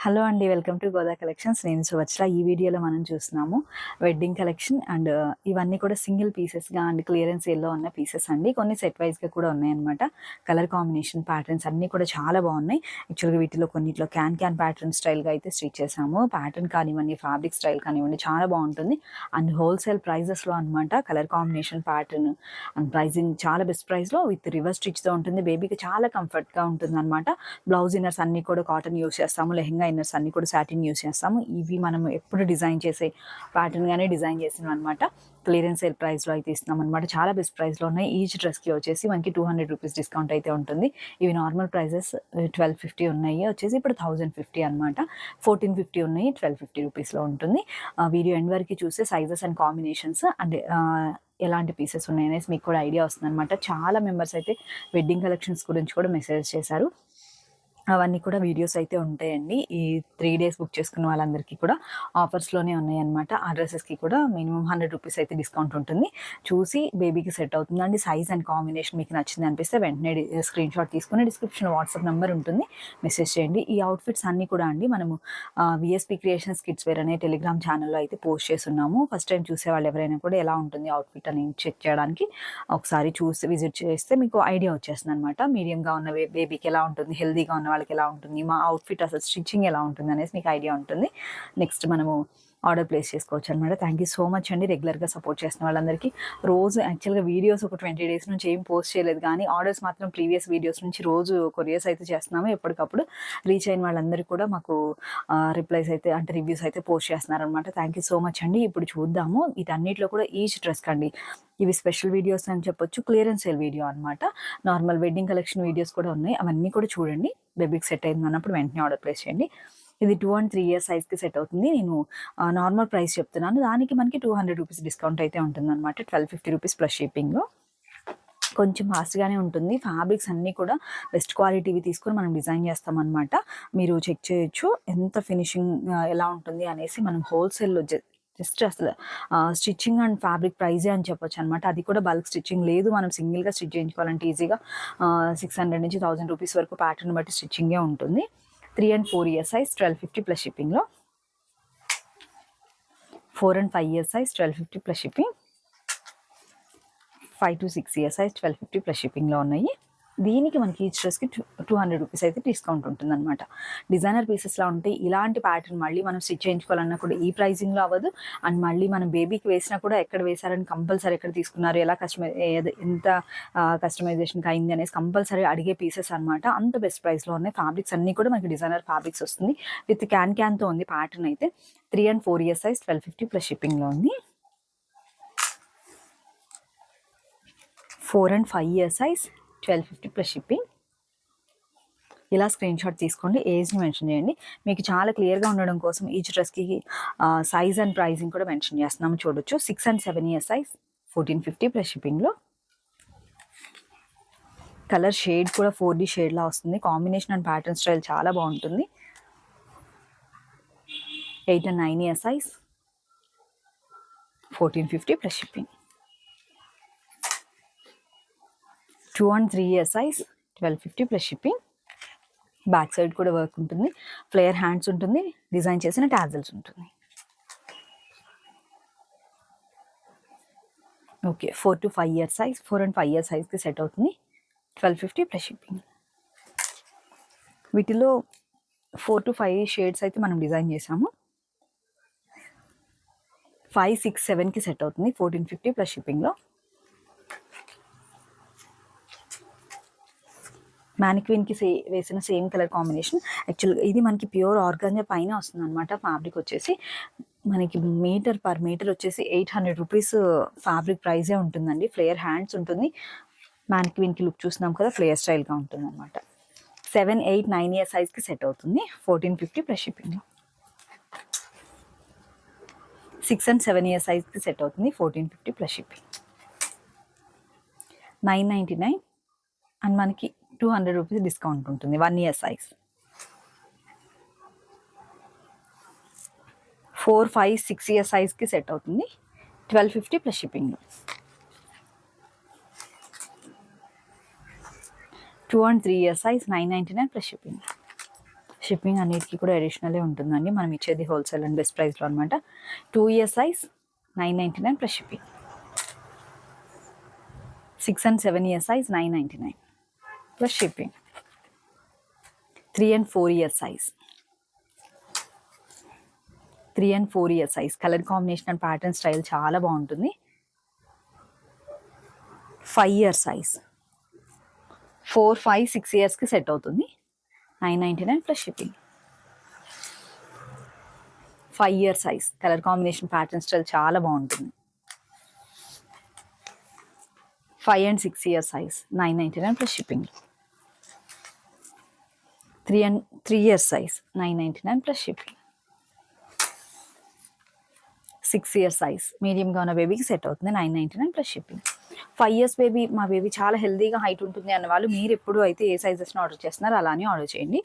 Hello అండి, welcome to Goda collections. నేను సువత్సల. ఈ వీడియోలో మనం చూస్తున్నాము వెడ్డింగ్ కలెక్షన్ అండ్ ఇవన్నీ కూడా సింగిల్ పీసెస్గా అండ్ క్లియరెన్స్ సేల్లో ఉన్న పీసెస్ అండి. కొన్ని సెట్ వైజ్గా కూడా ఉన్నాయన్నమాట. కలర్ కాంబినేషన్ ప్యాటర్న్స్ అన్నీ కూడా చాలా బాగున్నాయి. యాక్చువల్గా వీటిలో కొన్నిట్లో క్యాన్ ప్యాటర్న్ స్టైల్గా అయితే స్టిచ్ చేసాము. ప్యాటర్న్ కానివ్వండి, ఫ్యాబ్రిక్ స్టైల్ కానివ్వండి చాలా బాగుంటుంది. అండ్ హోల్సేల్ ప్రైజెస్లో అనమాట. Colour combination pattern and pricing చాలా బెస్ట్ ప్రైస్లో విత్ రివర్స్ స్టిచ్తో ఉంటుంది. బేబీకి చాలా కంఫర్ట్గా ఉంటుంది అనమాట. బ్లౌజ్ ఇన్నర్స్ అన్నీ కూడా కాటన్ యూస్ చేస్తాము. లెహంగా ఇన్నర్స్ అన్ని కూడా సాటిన్ యూస్ చేస్తాము. ఇవి మనం ఎప్పుడు డిజైన్ చేసే ప్యాటర్న్ గానే డిజైన్ చేసినాం అనమాట. క్లియరెన్స్ సేల్ ప్రైస్లో అయితే ఇస్తున్నాం అనమాట. చాలా బెస్ట్ ప్రైస్లో ఉన్నాయి. ఈచ్ డ్రెస్కి వచ్చేసి మనకి 200 రూపీస్ డిస్కౌంట్ అయితే ఉంటుంది. ఇవి నార్మల్ ప్రైజెస్ 1250 ఉన్నాయి, వచ్చేసి ఇప్పుడు 1050 అనమాట. 1450 ఉన్నాయి, 1250 రూపీస్లో ఉంటుంది. వీడియో ఎండ్ వరకు చూస్తే సైజెస్ అండ్ కాంబినేషన్స్ అండ్ ఎలాంటి పీసెస్ ఉన్నాయనేసి మీకు కూడా ఐడియా వస్తుంది అనమాట. చాలా మెంబర్స్ అయితే వెడ్డింగ్ కలెక్షన్స్ గురించి కూడా మెసేజ్ చేశారు. అవన్నీ కూడా వీడియోస్ అయితే ఉంటాయండి. ఈ 3 days బుక్ చేసుకున్న వాళ్ళందరికీ కూడా ఆఫర్స్లోనే ఉన్నాయన్నమాట. ఆ డ్రెస్సెస్కి కూడా మినిమం 100 రూపీస్ అయితే డిస్కౌంట్ ఉంటుంది. చూసి బేబీకి సెట్ అవుతుందండి. సైజ్ అండ్ కాంబినేషన్ మీకు నచ్చింది అనిపిస్తే వెంటనే స్క్రీన్ షాట్ తీసుకుని డిస్క్రిప్షన్ వాట్సాప్ నెంబర్ ఉంటుంది, మెసేజ్ చేయండి. ఈ అవుట్ఫిట్స్ అన్నీ కూడా అండి మనము విఎస్పీ క్రియేషన్స్ కిడ్స్ వేర్ అనే టెలిగ్రామ్ ఛానల్లో అయితే పోస్ట్ చేస్తున్నాము. ఫస్ట్ టైం చూసే వాళ్ళు ఎవరైనా కూడా ఎలా ఉంటుంది అవుట్ఫిట్ అని చెక్ చేయడానికి ఒకసారి చూసి విజిట్ చేస్తే మీకు ఐడియా వచ్చేస్తుంది అనమాట. మీడియంగా ఉన్న బేబీకి ఎలా ఉంటుంది, హెల్దీగా ఉన్న వాళ్ళకి ఎలా ఉంటుంది, మా అవుట్ఫిట్ అసలు స్టిచ్చింగ్ ఎలా ఉంటుంది అనేసి మీకు ఐడియా ఉంటుంది. నెక్స్ట్ మనము ఆర్డర్ ప్లేస్ చేసుకోవచ్చు అనమాట. థ్యాంక్ యూ సో మచ్ అండి రెగ్యులర్గా సపోర్ట్ చేసిన వాళ్ళందరికీ. రోజు యాక్చువల్గా వీడియోస్ ఒక 20 days నుంచి ఏం పోస్ట్ చేయలేదు, కానీ ఆర్డర్స్ మాత్రం ప్రీవియస్ వీడియోస్ నుంచి రోజు కొరియర్స్ అయితే చేస్తున్నాము. ఎప్పటికప్పుడు రీచ్ అయిన వాళ్ళందరికీ కూడా మాకు రిప్లైస్ అయితే అంటే రివ్యూస్ అయితే పోస్ట్ చేస్తున్నారనమాట. థ్యాంక్ యూ సో మచ్ అండి. ఇప్పుడు చూద్దాము వీటన్నిటిలో కూడా ఈచ్ డ్రెస్ కండి. ఇవి స్పెషల్ వీడియోస్ అని చెప్పొచ్చు, క్లియరెన్స్ సేల్ వీడియో అనమాట. నార్మల్ వెడ్డింగ్ కలెక్షన్ వీడియోస్ కూడా ఉన్నాయి, అవన్నీ కూడా చూడండి. బేబీకి సెట్ అయింది అన్నప్పుడు వెంటనే ఆర్డర్ ప్లేస్ చేయండి. ఇది 2 and 3 years సైజ్కి సెట్ అవుతుంది. నేను నార్మల్ ప్రైస్ చెప్తున్నాను, దానికి మనకి 200 రూపీస్ డిస్కౌంట్ అయితే ఉంటుంది అనమాట. 1250 రూపీస్ ప్లస్ షిప్పింగ్. కొంచెం ఫాస్ట్గానే ఉంటుంది. ఫ్యాబ్రిక్స్ అన్నీ కూడా బెస్ట్ క్వాలిటీవి తీసుకొని మనం డిజైన్ చేస్తామన్నమాట. మీరు చెక్ చేయొచ్చు ఎంత ఫినిషింగ్ ఎలా ఉంటుంది అనేసి. మనం హోల్సేల్లో జస్ట్ అసలు స్టిచ్చింగ్ అండ్ ఫ్యాబ్రిక్ ప్రైజే అని చెప్పొచ్చు అనమాట. అది కూడా బల్క్ స్టిచ్చింగ్ లేదు. మనం సింగిల్గా స్టిచ్ చేయించుకోవాలంటే ఈజీగా 600 నుంచి 1000 రూపీస్ వరకు ప్యాటర్న్ బట్టి స్టిచ్చింగే ఉంటుంది. 3 and 4 years సైజ్ 1250 ప్లస్ షిప్పింగ్లో. 4 and 5 years size 1250 plus shipping. 5 to 6 years size 1250 plus షిప్పింగ్లో ఉన్నాయి. దీనికి మనకి ఈచ్ డ్రెస్కి 200 రూపీస్ అయితే డిస్కౌంట్ ఉంటుందన్నమాట. డిజైనర్ పీసెస్లా ఉంటే ఇలాంటి ప్యాటర్న్ మళ్ళీ మనం స్టిచ్ చేయించుకోవాలన్నా కూడా ఈ ప్రైజింగ్లో అవ్వదు. అండ్ మళ్ళీ మనం బేబీకి వేసినా కూడా ఎక్కడ వేసారని కంపల్సరీ ఎక్కడ తీసుకున్నారు, ఎలా ఎంత కస్టమైజేషన్కి అయింది అనేసి కంపల్సరీ అడిగే పీసెస్ అనమాట. అంత బెస్ట్ ప్రైస్లో ఉన్నాయి. ఫ్యాబ్రిక్స్ అన్నీ కూడా మనకి డిజైనర్ ఫ్యాబ్రిక్స్ వస్తుంది. విత్ క్యాన్తో ఉంది ప్యాటర్న్ అయితే. 3 and 4 years సైజ్ 1250 ప్లస్ షిప్పింగ్లో ఉంది. 4 and 5 years size 1250 plus shipping. ఇలా స్క్రీన్ షాట్ తీసుకోండి, ఏజ్ని మెన్షన్ చేయండి. మీకు చాలా క్లియర్గా ఉండడం కోసం ఈచ్ డ్రెస్కి సైజ్ అండ్ ప్రైజింగ్ కూడా మెన్షన్ చేస్తున్నాము, చూడొచ్చు. 6 and 7 years సైజ్ 1450 ప్లస్ షిప్పింగ్లో. కలర్ షేడ్ కూడా 4D షేడ్లా వస్తుంది. కాంబినేషన్ అండ్ ప్యాటర్న్ స్టైల్ చాలా బాగుంటుంది. 8 and 9 years size 1450 plus shipping. 2 and 3 years size 1250 plus shipping. Back side కూడా వర్క్ ఉంటుంది. ఫ్లేయర్ హ్యాండ్స్ ఉంటుంది, డిజైన్ చేసిన టాజల్స్ ఉంటుంది. Okay, 4 to 5 years size 4 and 5 years సైజ్కి సెట్ అవుతుంది. 1250 ప్లస్ షిప్పింగ్. వీటిలో 4 to 5 షేడ్స్ అయితే మనం డిజైన్ చేసాము. 5, 6, 7కి సెట్ అవుతుంది. 1450 ప్లస్ షిప్పింగ్లో. మ్యానిక్విన్కి వేసిన సేమ్ కలర్ కాంబినేషన్. యాక్చువల్గా ఇది మనకి ప్యూర్ ఆర్గాంజా పైన వస్తుంది అనమాట. ఫ్యాబ్రిక్ వచ్చేసి మనకి పర్ మీటర్ వచ్చేసి 800 రూపీస్ ఫ్యాబ్రిక్ ప్రైజే ఉంటుందండి. ఫ్లేయర్ హ్యాండ్స్ ఉంటుంది. మ్యానిక్విన్కి లుక్ చూస్తున్నాం కదా, ఫ్లేయర్ స్టైల్గా ఉంటుంది అనమాట. 7, 8, 9 years సైజ్కి సెట్ అవుతుంది. 1450 ప్లస్ షిప్పింగ్లో. 6 and 7 years సైజ్కి సెట్ అవుతుంది. 1450 ప్లస్ షిప్పింగ్. 999 అండ్ మనకి 200 రూపీస్ డిస్కౌంట్ ఉంటుంది. 1 year సైజ్. 4, 5, 6 years సైజ్కి సెట్ అవుతుంది. 1250 ప్లస్ షిప్పింగ్లో. 2 and 3 years size 999 plus shipping. Shipping అన్నిటికీ కూడా అడిషనలే ఉంటుందండి. మనం ఇచ్చేది హోల్సేల్ అండ్ బెస్ట్ ప్రైస్లో అనమాట. 2 year size 999 plus shipping. 6 and 7 year size 999 plus shipping. 3 and 4 year size. 3 and 4 year size colour combination and pattern style చాలా బాగుంటుంది. 5 year size 4, 5, 6 ఇయర్స్కి సెట్ అవుతుంది. 999 plus shipping. 5 year size colour combination pattern style చాలా బాగుంటుంది. 5 and 6 year size 999 plus shipping. 3 year size 999 plus shipping. 6 year size మీడియంగా ఉన్న బేబీకి set అవుతుంది. 999 ప్లస్ షిప్పింగ్. 5 years బేబీ, మా బేబీ చాలా హెల్దీగా హైట్ ఉంటుంది అన్న వాళ్ళు మీరు ఎప్పుడు అయితే ఏ సైజెస్ని ఆర్డర్ చేస్తున్నారో అలానే ఆర్డర్ చేయండి.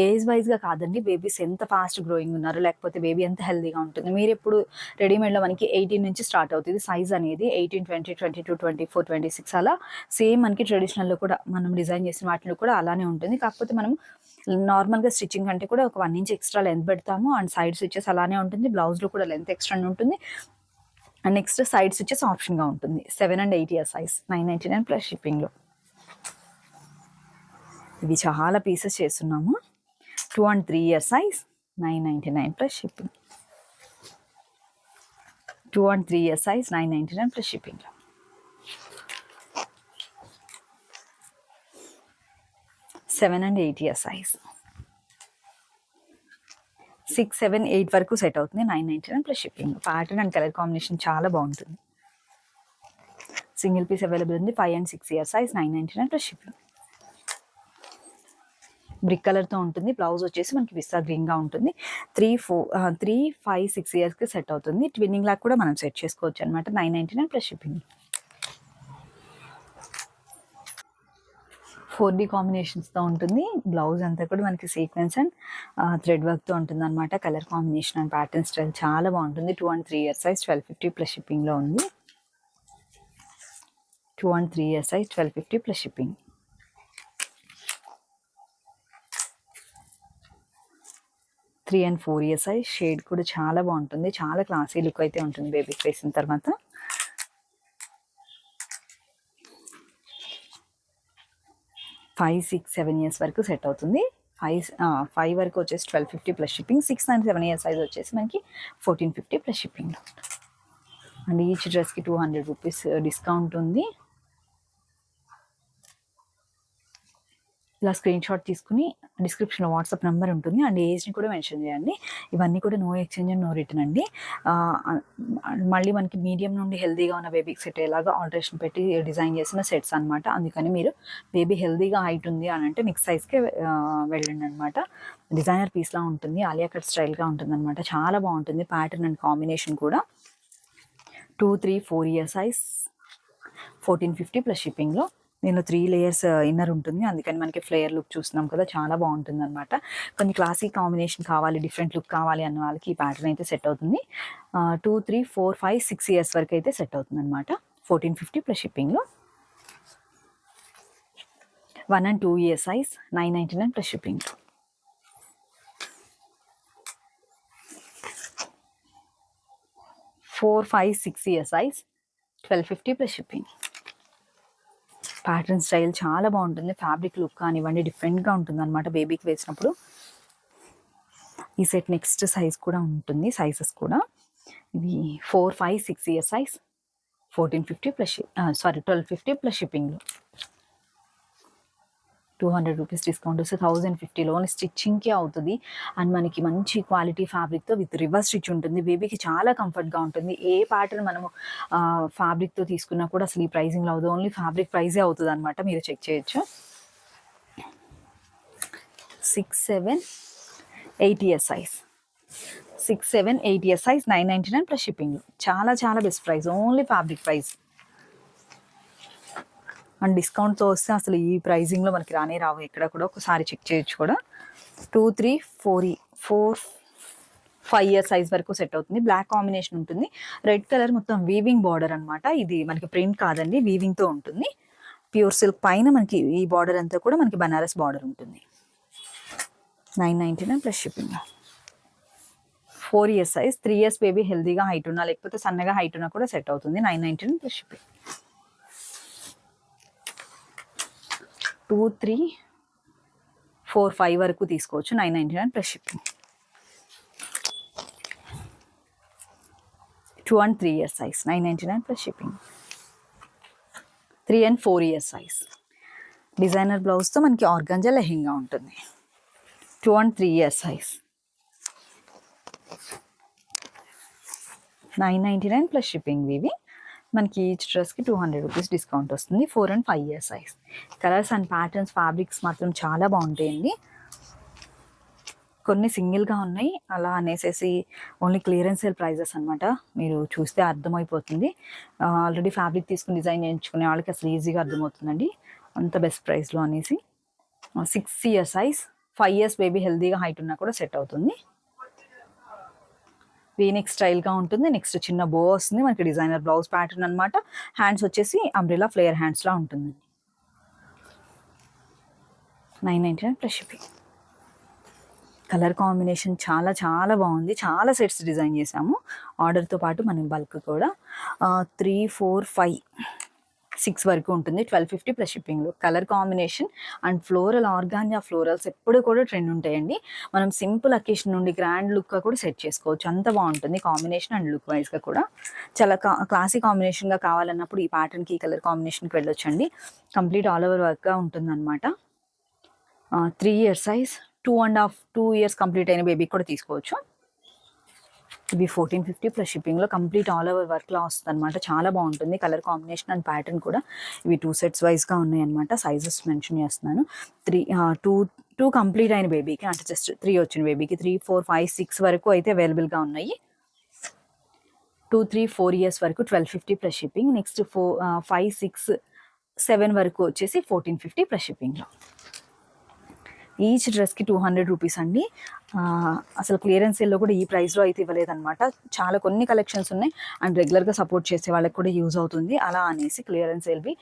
ఏజ్ వైజ్గా కాదండి, బేబీస్ ఎంత ఫాస్ట్ గ్రోయింగ్ ఉన్నారు లేకపోతే బేబీ ఎంత హెల్దీగా ఉంటుంది. మీరు ఎప్పుడు రెడీమేడ్లో మనకి 18 నుంచి స్టార్ట్ అవుతుంది సైజ్ అనేది. 18, 20, 22, 24, 26 అలా సేమ్ మనకి ట్రెడిషనల్లో కూడా మనం డిజైన్ చేసిన వాటిలో కూడా అలానే ఉంటుంది. కాకపోతే మనం నార్మల్గా స్టిచ్చింగ్ అంటే కూడా ఒక 1 inch ఎక్స్ట్రా లెంత్ పెడతాము. అండ్ సైడ్ స్టిచెస్ అలానే ఉంటుంది. బ్లౌజ్లో కూడా లెంత్ ఎక్స్ట్రా ఉంటుంది. అండ్ నెక్స్ట్ సైడ్ స్టిచెస్ ఆప్షన్గా ఉంటుంది. 7 and 8 year సైజ్ 999 ప్లస్ షిప్పింగ్లో. ఇవి చాలా పీసెస్ చేస్తున్నాము. 2 and 3 year size 999 plus shipping. 2 and 3 year size 999 plus షిప్పింగ్లో. 7 and 8 year సైజ్ 6, 7, 8 వరకు సెట్ అవుతుంది. 999 plus shipping. Pattern and colour combination చాలా బాగుంటుంది. సింగిల్ పీస్ అవైలబుల్ ఉంది. 5 and 6 year size 999 plus shipping. Brick కలర్తో ఉంటుంది. బ్లౌజ్ వచ్చేసి మనకి పిస్తా గ్రీన్గా ఉంటుంది. 3, 5, 6 ఇయర్స్కి సెట్ అవుతుంది. ట్విన్నింగ్ లాగా కూడా మనం సెట్ చేసుకోవచ్చు అనమాట. 999 ప్లస్ షిప్పింగ్. 4D కాంబినేషన్స్తో ఉంటుంది. బ్లౌజ్ అంతా కూడా మనకి సీక్వెన్స్ అండ్ థ్రెడ్ వర్క్తో ఉంటుంది అనమాట. Colour combination and pattern style చాలా బాగుంటుంది. 2 and 3 year సైజ్ 1250 ప్లస్ షిప్పింగ్లో ఉంది. 2 and 3 year size 1250 plus shipping. 3 and 4 year size shade కూడా చాలా బాగుంటుంది. చాలా క్లాసీ లుక్ అయితే ఉంటుంది బేబీకి వేసిన తర్వాత. 5, 6, 7 years వరకు సెట్ అవుతుంది. 5 వరకు వచ్చేసి 1250 plus shipping. 6 and 7 year size వచ్చేసి మనకి 1450 ప్లస్ షిప్పింగ్లో. అండ్ ఈచ్ డ్రెస్కి 200 రూపీస్ డిస్కౌంట్ ఉంది. ఇలా స్క్రీన్ షాట్ తీసుకుని డిస్క్రిప్షన్లో వాట్సాప్ నెంబర్ ఉంటుంది. అండ్ ఏజ్ని కూడా మెన్షన్ చేయండి. ఇవన్నీ కూడా no exchange and no return అండి. మళ్ళీ మనకి మీడియం నుండి హెల్దీగా ఉన్న బేబీకి సెట్ అయ్యేలాగా ఆల్టరేషన్ పెట్టి డిజైన్ చేసిన సెట్స్ అనమాట. అందుకని మీరు బేబీ హెల్దీగా హైట్ ఉంది అని అంటే నెక్స్ట్ సైజ్కే వెళ్ళండి అనమాట. డిజైనర్ పీస్లా ఉంటుంది. ఆలియా కట్ స్టైల్గా ఉంటుంది అనమాట. చాలా బాగుంటుంది ప్యాటర్న్ అండ్ కాంబినేషన్ కూడా. 2, 3, 4 year సైజ్ 1450 ప్లస్ షిప్పింగ్లో. దీనిలో 3 layers ఇన్నర్ ఉంటుంది. అందుకని మనకి ఫ్లేయర్ లుక్ చూస్తున్నాం కదా, చాలా బాగుంటుంది అనమాట. కొన్ని క్లాసిక్ కాంబినేషన్ కావాలి, డిఫరెంట్ లుక్ కావాలి అన్న వాళ్ళకి ఈ ప్యాటర్న్ అయితే సెట్ అవుతుంది. 2, 3, 4, 5, 6 years వరకు అయితే సెట్ అవుతుంది అనమాట. 1450 ప్లస్ షిప్పింగ్లో. 1 and 2 year సైజ్ 999 ప్లస్ షిప్పింగ్లో. 4, 5, 6 year size 1250 plus shipping. Pattern style చాలా బాగుంటుంది. ఫ్యాబ్రిక్ లుక్ కానివ్వండి డిఫరెంట్గా ఉంటుంది అనమాట బేబీకి వేసినప్పుడు. ఈ సెట్ నెక్స్ట్ సైజ్ కూడా ఉంటుంది. సైజెస్ కూడా ఇవి 4, 5, 6 year సైజ్ 1450 ప్లస్ 1250 ప్లస్ షిప్పింగ్లో. 200 రూపీస్ డిస్కౌంట్ వస్తే 1050లో స్టిచ్చింగ్కే అవుతుంది. అండ్ మనకి మంచి క్వాలిటీ ఫ్యాబ్రిక్తో విత్ రివర్స్ స్టిచ్ ఉంటుంది. బేబీకి చాలా కంఫర్ట్గా ఉంటుంది. ఏ ప్యాటర్న్ మనము ఫ్యాబ్రిక్తో తీసుకున్నా కూడా అసలు ఈ ప్రైజింగ్లో అవుతుంది. ఓన్లీ ఫ్యాబ్రిక్ ప్రైజే అవుతుంది అనమాట. మీరు చెక్ చేయొచ్చు. 6, 7, 8 year size 6, 7, 8 year size 999 plus షిప్పింగ్లో. చాలా చాలా best price, only fabric price. And డిస్కౌంట్తో వస్తే అసలు ఈ ప్రైజింగ్లో మనకి రావు ఎక్కడ కూడా. ఒకసారి చెక్ చేయొచ్చు కూడా. 2, 3, 4, 5 year సైజ్ వరకు సెట్ అవుతుంది. బ్లాక్ కాంబినేషన్ ఉంటుంది. రెడ్ కలర్ మొత్తం వీవింగ్ బార్డర్ అనమాట. ఇది మనకి ప్రింట్ కాదండి, వీవింగ్తో ఉంటుంది. ప్యూర్ సిల్క్ పైన మనకి ఈ బార్డర్ అంతా కూడా మనకి బనారస్ బార్డర్ ఉంటుంది. 999 plus shipping. 4 years size, 3 years baby హెల్దీగా హైట్ ఉన్నా లేకపోతే సన్నగా హైట్ ఉన్నా కూడా సెట్ అవుతుంది. 999 ప్లస్ షిప్పింగ్. 2, 3, 4, 5 వరకు తీసుకోవచ్చు. 999 plus shipping. 2 and 3 years size 999 plus shipping. 3 and 4 years size designer బ్లౌజ్తో మనకి ఆర్గాంజా లెహెంగా ఉంటుంది. 2 and 3 years size 999 plus shipping. ఇవి మనకి ఈచ్ డ్రెస్కి 200 రూపీస్ డిస్కౌంట్ వస్తుంది. 4 and 5 years size. Colours and patterns fabrics మాత్రం చాలా బాగుంటాయండి. కొన్ని సింగిల్గా ఉన్నాయి అలా అనేసేసి ఓన్లీ క్లియరెన్స్ సేల్ ప్రైజెస్ అనమాట. మీరు చూస్తే అర్థమైపోతుంది. ఆల్రెడీ ఫ్యాబ్రిక్ తీసుకుని డిజైన్ చేయించుకునే వాళ్ళకి అసలు ఈజీగా అర్థమవుతుందండి అంత బెస్ట్ ప్రైస్లో అనేసి. 6 ఇయర్స్ సైజ్, 5 ఇయర్స్ బేబీ హెల్దీగా హైట్ ఉన్నా కూడా సెట్ అవుతుంది. వీనెక్ స్టైల్గా ఉంటుంది. నెక్స్ట్ చిన్న బో వస్తుంది మనకి డిజైనర్ బ్లౌజ్ ప్యాటర్న్ అనమాట. హ్యాండ్స్ వచ్చేసి అంబ్రెలా ఫ్లేయర్ హ్యాండ్స్లా ఉంటుంది. 999 ప్లస్ షిప్పింగ్. కలర్ కాంబినేషన్ చాలా చాలా బాగుంది. చాలా సెట్స్ డిజైన్ చేసాము ఆర్డర్తో పాటు. మనం బల్క్ కూడా 3, 4, 5, 6 వరకు ఉంటుంది. 1250 ప్లస్ షిప్పింగ్లో. Colour combination and floral organza florals ఎప్పుడు కూడా ట్రెండ్ ఉంటాయండి. మనం సింపుల్ అకేషన్ నుండి గ్రాండ్ లుక్గా కూడా సెట్ చేసుకోవచ్చు. అంత బాగుంటుంది కాంబినేషన్ అండ్ లుక్ వైజ్గా కూడా. చాలా క్లాసీ కాంబినేషన్గా కావాలన్నప్పుడు ఈ ప్యాటర్న్కి ఈ కలర్ కాంబినేషన్కి వెళ్ళొచ్చండి. కంప్లీట్ ఆల్ ఓవర్ వర్క్గా ఉంటుంది అనమాట. 3 ఇయర్స్ సైజ్, 2 ఇయర్స్ కంప్లీట్ అయిన బేబీకి కూడా తీసుకోవచ్చు. ఇవి 1450 ప్లస్ షిప్పింగ్లో కంప్లీట్ ఆల్ ఓవర్ వర్క్లా వస్తుంది అనమాట. చాలా బాగుంటుంది కలర్ కాంబినేషన్ అండ్ ప్యాటర్న్ కూడా. ఇవి 2 సెట్స్ వైజ్గా ఉన్నాయి అనమాట. సైజెస్ మెన్షన్ చేస్తున్నాను. 2 కంప్లీట్ అయిన బేబీకి అంటే జస్ట్ 3 వచ్చిన బేబీకి 3, 4, 5, 6 వరకు అయితే అవైలబుల్గా ఉన్నాయి. 2, 3, 4 ఇయర్స్ వరకు 1250 ప్లస్ షిప్పింగ్. నెక్స్ట్ 4, 5, 6, 7 వరకు వచ్చేసి 1450 ప్లస్ షిప్పింగ్లో. ఈచ్ డ్రెస్కి 200 రూపీస్ అండి. అసలు క్లియరెన్స్ సేల్లో కూడా ఈ ప్రైస్లో అయితే ఇవ్వలేదన్నమాట. చాలా కొన్ని కలెక్షన్స్ ఉన్నాయి అండ్ రెగ్యులర్గా సపోర్ట్ చేసే వాళ్ళకి కూడా యూజ్ అవుతుంది అలా అనేసి క్లియరెన్స్ సేల్వి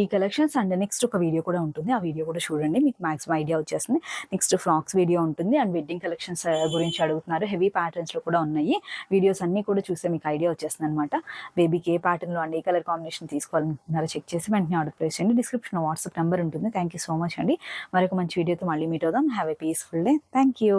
ఈ కలెక్షన్స్. అండ్ నెక్స్ట్ ఒక వీడియో కూడా ఉంటుంది. ఆ వీడియో కూడా చూడండి, మీకు మ్యాక్సిమం ఐడియా వచ్చేస్తుంది. నెక్స్ట్ ఫ్రాక్స్ వీడియో ఉంటుంది అండ్ వెడ్డింగ్ కలెక్షన్స్ గురించి అడుగుతున్నారు. హెవీ ప్యాటర్న్స్లో కూడా ఉన్నాయి. వీడియోస్ అన్నీ కూడా చూస్తే మీకు ఐడియా వచ్చేస్తుంది అనమాట. బేబీకి ఏ ప్యాటర్న్లో అండ్ ఏ కలర్ కాంబినేషన్ తీసుకోవాలనుకుంటున్నారో చెక్ చేసి వెంటనే ఆర్డర్ ప్లేస్ చేయండి. డిస్క్రిప్షన్లో వాట్సాప్ నెంబర్ ఉంటుంది. థ్యాంక్ యూ సో మచ్ అండి. మరొక మంచి వీడియోతో మళ్ళీ మీట్ అవుదాం. Have a peaceful day. Thank you.